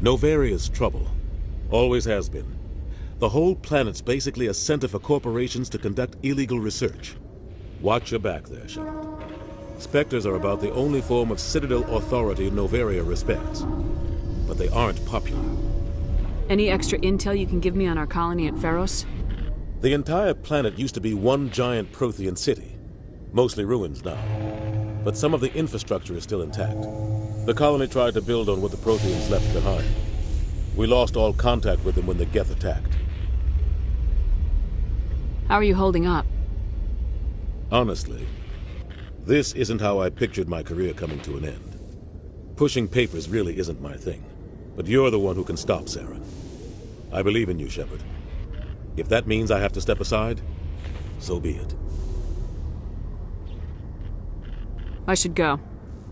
Novaria's trouble. Always has been. The whole planet's basically a center for corporations to conduct illegal research. Watch your back there, Shephard. Spectres are about the only form of Citadel authority Novaria respects. But they aren't popular. Any extra intel you can give me on our colony at Pharos? The entire planet used to be one giant Prothean city. Mostly ruins now. But some of the infrastructure is still intact. The colony tried to build on what the Protheans left behind. We lost all contact with them when the Geth attacked. How are you holding up? Honestly, this isn't how I pictured my career coming to an end. Pushing papers really isn't my thing. But you're the one who can stop Saren. I believe in you, Shephard. If that means I have to step aside, so be it. I should go.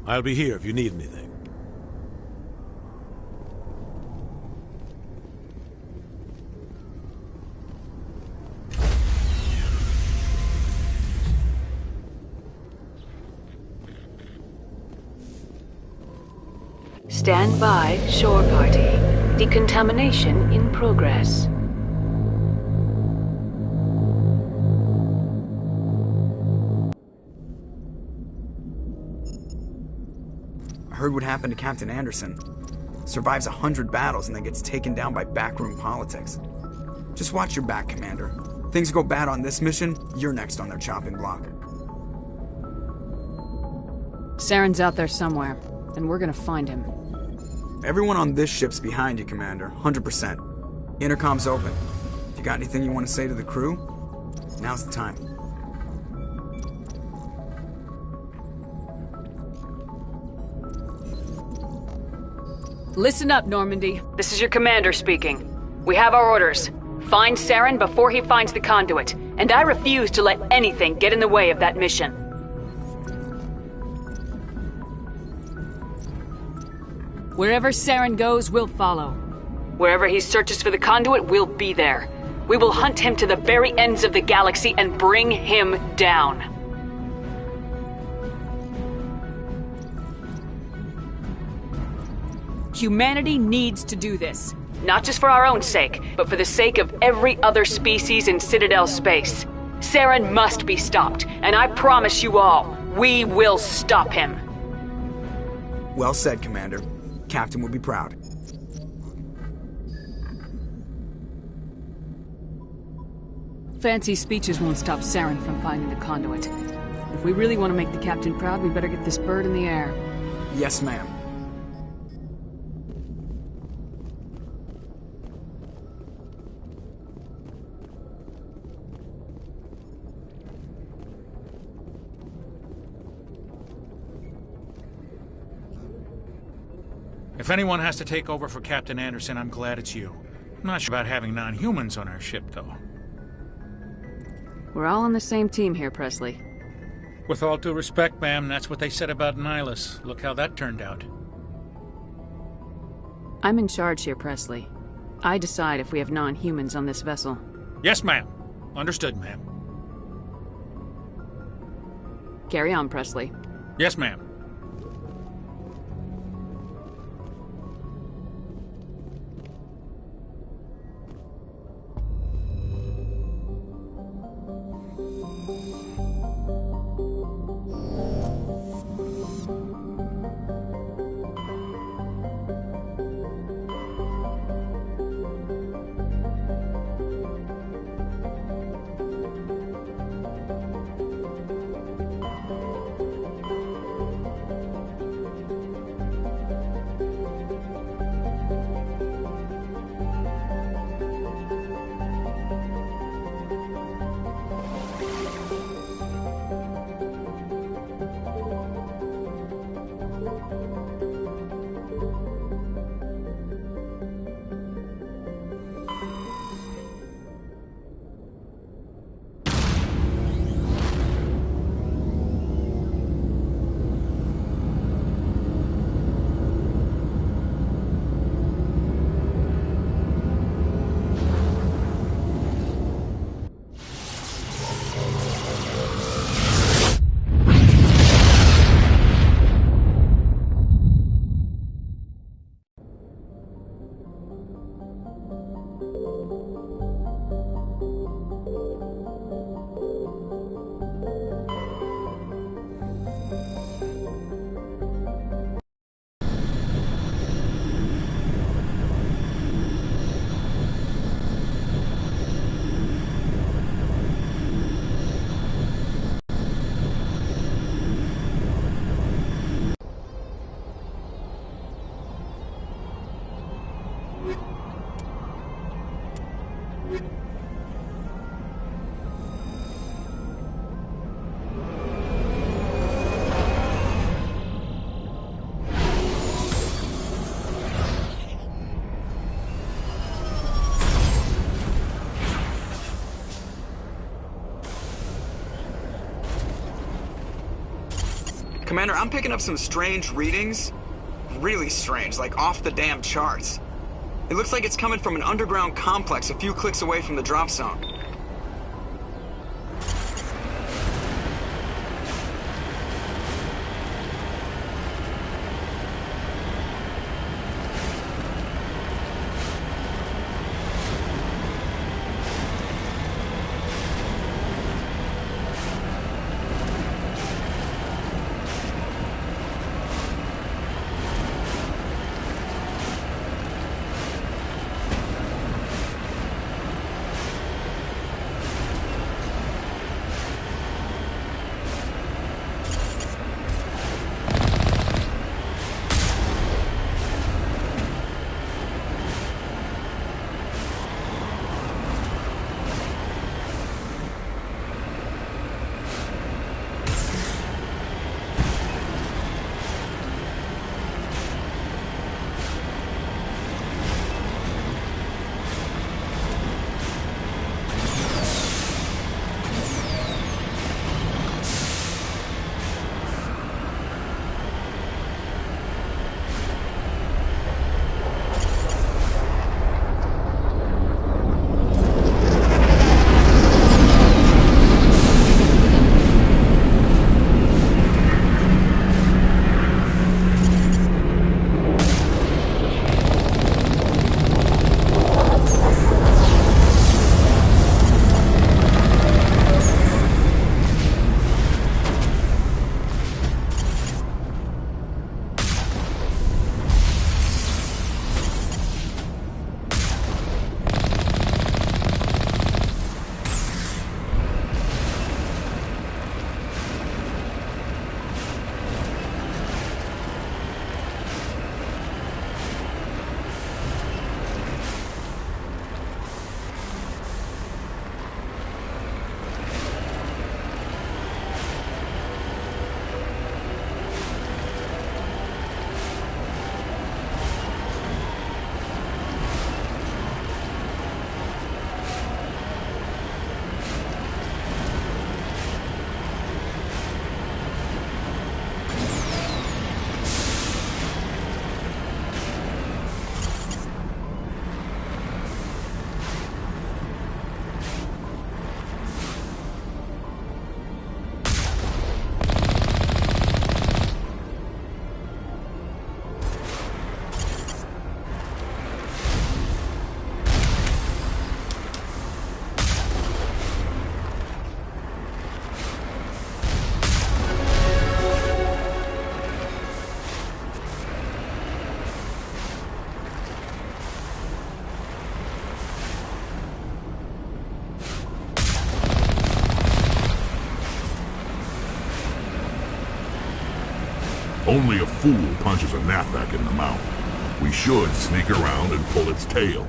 I'll be here if you need anything. Stand by, shore party. Decontamination in progress. I heard what happened to Captain Anderson. Survives 100 battles and then gets taken down by backroom politics. Just watch your back, Commander. Things go bad on this mission, you're next on their chopping block. Saren's out there somewhere, and we're gonna find him. Everyone on this ship's behind you, Commander. 100%. Intercom's open. If you got anything you want to say to the crew, now's the time. Listen up, Normandy. This is your commander speaking. We have our orders. Find Saren before he finds the conduit, and I refuse to let anything get in the way of that mission. Wherever Saren goes, we'll follow. Wherever he searches for the conduit, we'll be there. We will hunt him to the very ends of the galaxy and bring him down. Humanity needs to do this. Not just for our own sake, but for the sake of every other species in Citadel space. Saren must be stopped, and I promise you all, we will stop him. Well said, Commander. Captain will be proud. Fancy speeches won't stop Saren from finding the conduit. If we really want to make the captain proud, we better get this bird in the air. Yes, ma'am. If anyone has to take over for Captain Anderson, I'm glad it's you. I'm not sure about having non-humans on our ship, though. We're all on the same team here, Presley. With all due respect, ma'am, that's what they said about Nihilus. Look how that turned out. I'm in charge here, Presley. I decide if we have non-humans on this vessel. Yes, ma'am. Understood, ma'am. Carry on, Presley. Yes, ma'am. Commander, I'm picking up some strange readings. Really strange, like off the damn charts. It looks like it's coming from an underground complex a few clicks away from the drop zone. Only a fool punches a gnatback in the mouth. We should sneak around and pull its tail.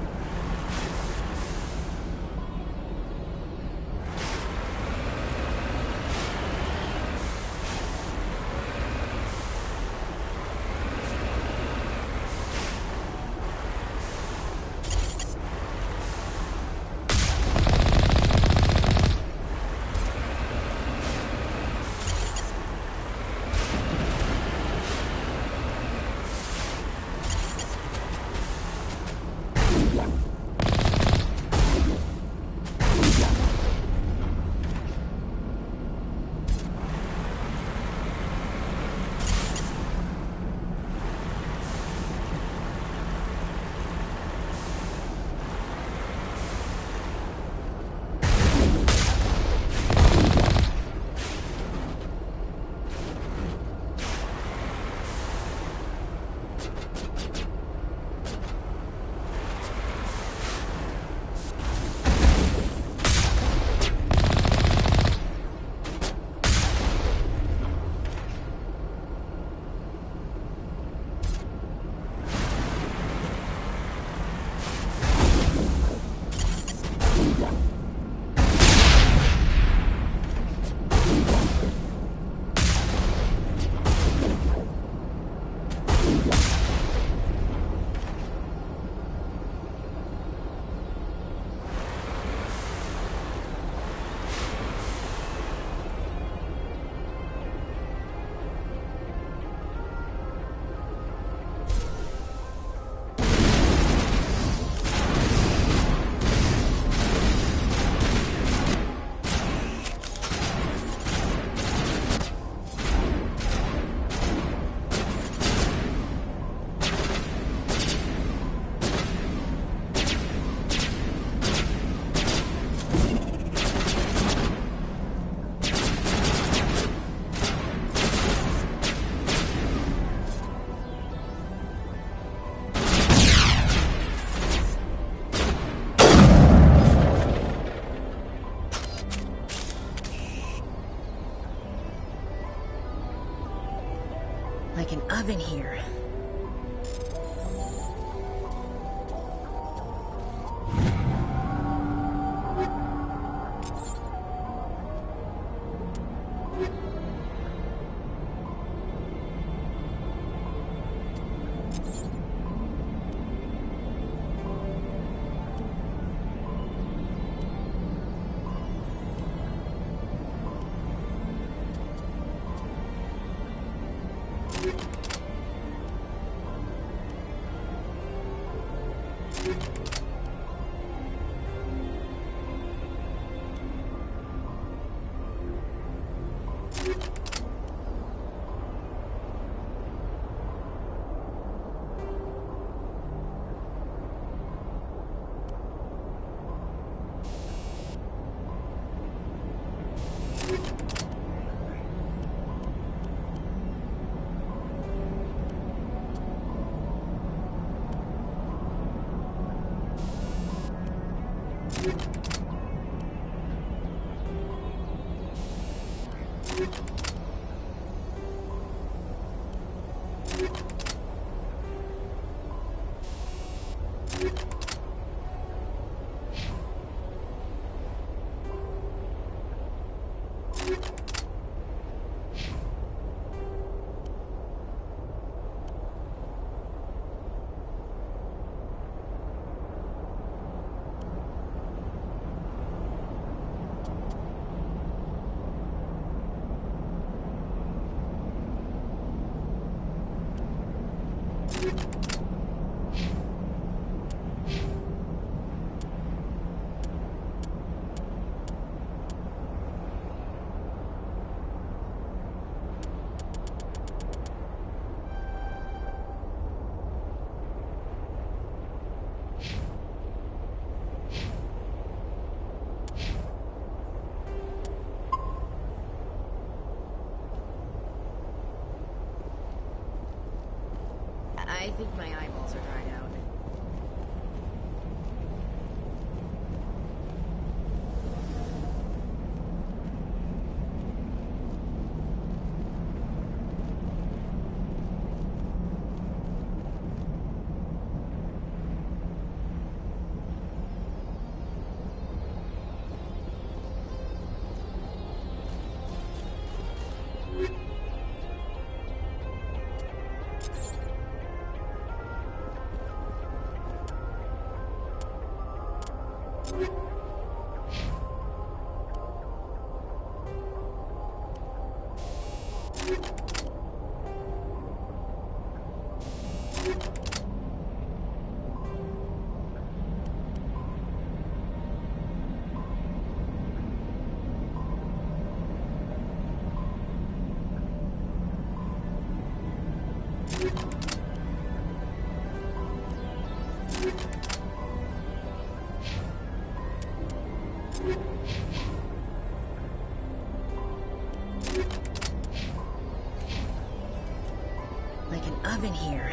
Like an oven here. I think my eyeballs are dried out. Like an oven here.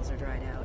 eyeballs are dried out.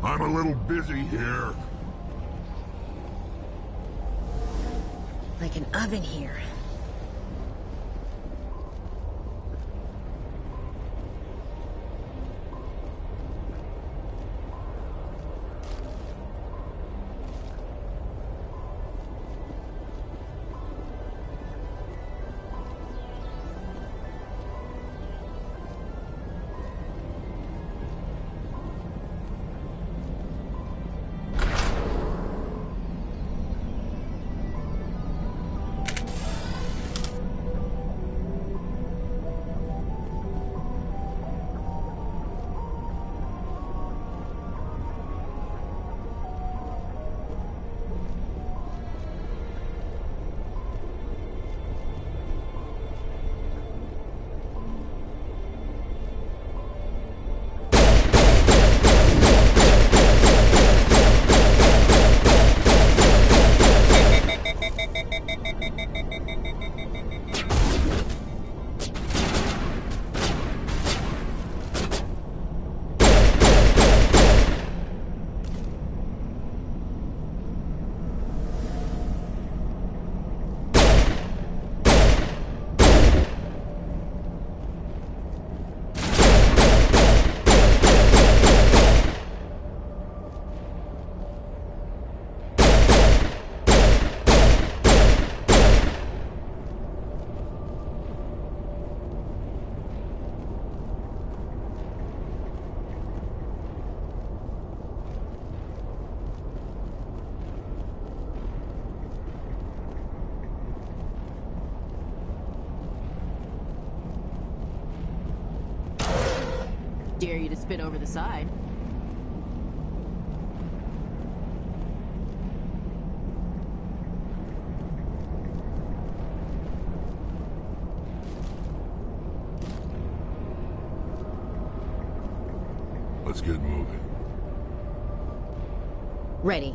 I'm a little busy here. Like an oven here. Dare you to spin over the side. Let's get moving. Ready.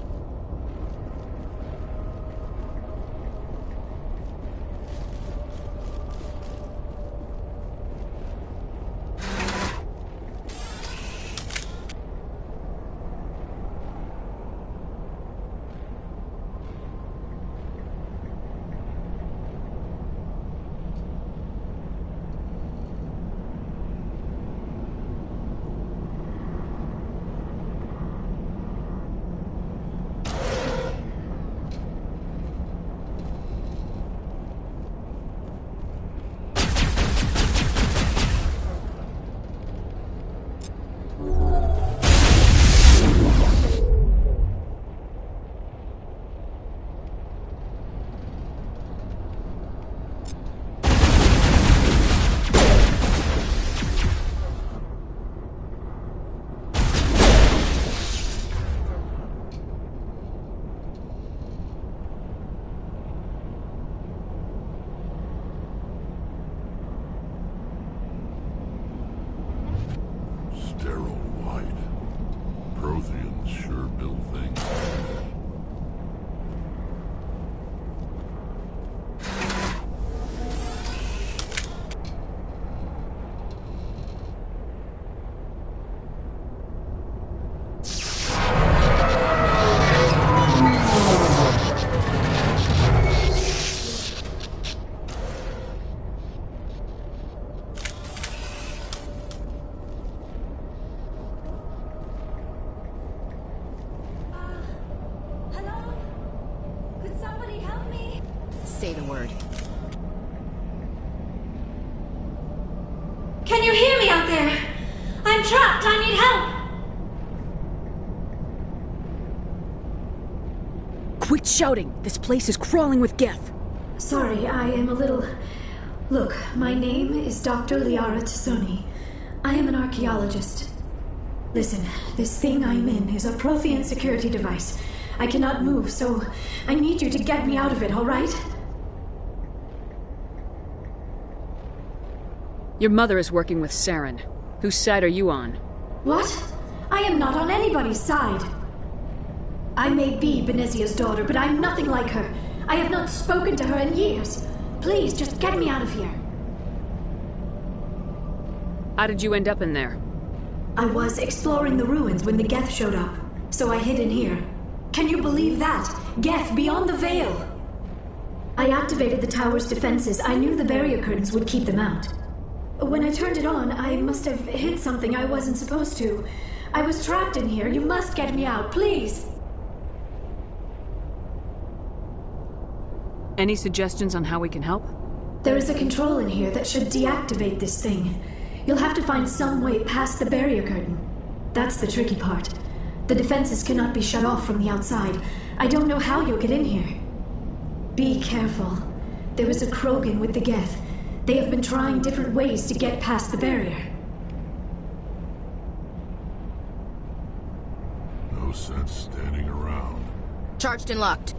Sterile white. Protheans sure build things. Say the word. Can you hear me out there? I'm trapped. I need help. Quit shouting! This place is crawling with Geth. Sorry, I am a little... Look, my name is Dr. Liara Tassoni. I am an archaeologist. Listen, this thing I'm in is a Prothean security device. I cannot move, so I need you to get me out of it, all right? Your mother is working with Saren. Whose side are you on? What? I am not on anybody's side. I may be Benezia's daughter, but I'm nothing like her. I have not spoken to her in years. Please, just get me out of here. How did you end up in there? I was exploring the ruins when the Geth showed up, so I hid in here. Can you believe that? Geth beyond the veil! I activated the tower's defenses. I knew the barrier curtains would keep them out. When I turned it on, I must have hit something I wasn't supposed to. I was trapped in here. You must get me out, please! Any suggestions on how we can help? There is a control in here that should deactivate this thing. You'll have to find some way past the barrier curtain. That's the tricky part. The defenses cannot be shut off from the outside. I don't know how you'll get in here. Be careful. There is a Krogan with the Geth. They have been trying different ways to get past the barrier. No sense standing around. Charged and locked.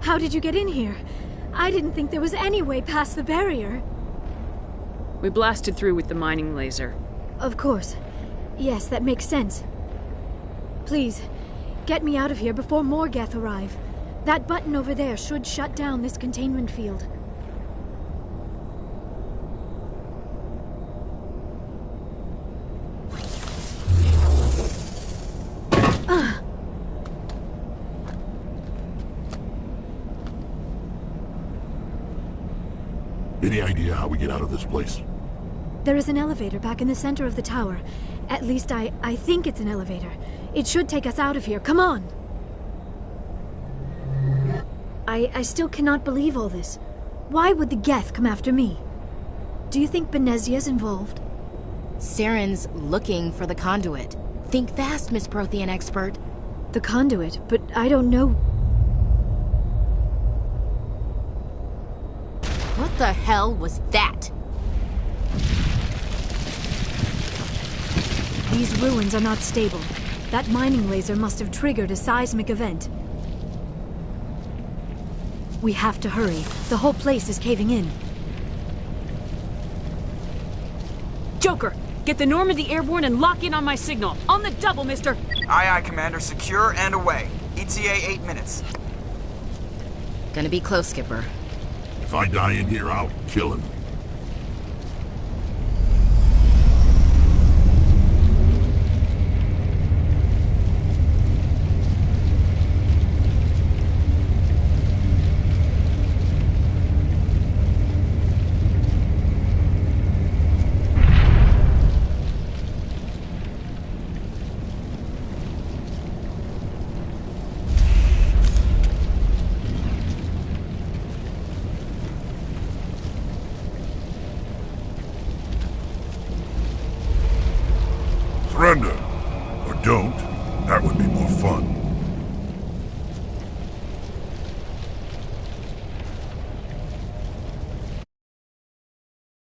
How did you get in here? I didn't think there was any way past the barrier. We blasted through with the mining laser. Of course. Yes, that makes sense. Please, get me out of here before more Geth arrive. That button over there should shut down this containment field. Any idea how we get out of this place? There is an elevator back in the center of the tower. At least I think it's an elevator. It should take us out of here. Come on! I still cannot believe all this. Why would the Geth come after me? Do you think Benezia's involved? Saren's looking for the conduit. Think fast, Miss Prothean expert. The conduit? But I don't know... What the hell was that? These ruins are not stable. That mining laser must have triggered a seismic event. We have to hurry. The whole place is caving in. Joker, get the Normandy airborne and lock in on my signal. On the double, mister! Aye, aye, Commander. Secure and away. ETA 8 minutes. Gonna be close, Skipper. If I die in here, I'll kill him. Surrender. Or don't. That would be more fun.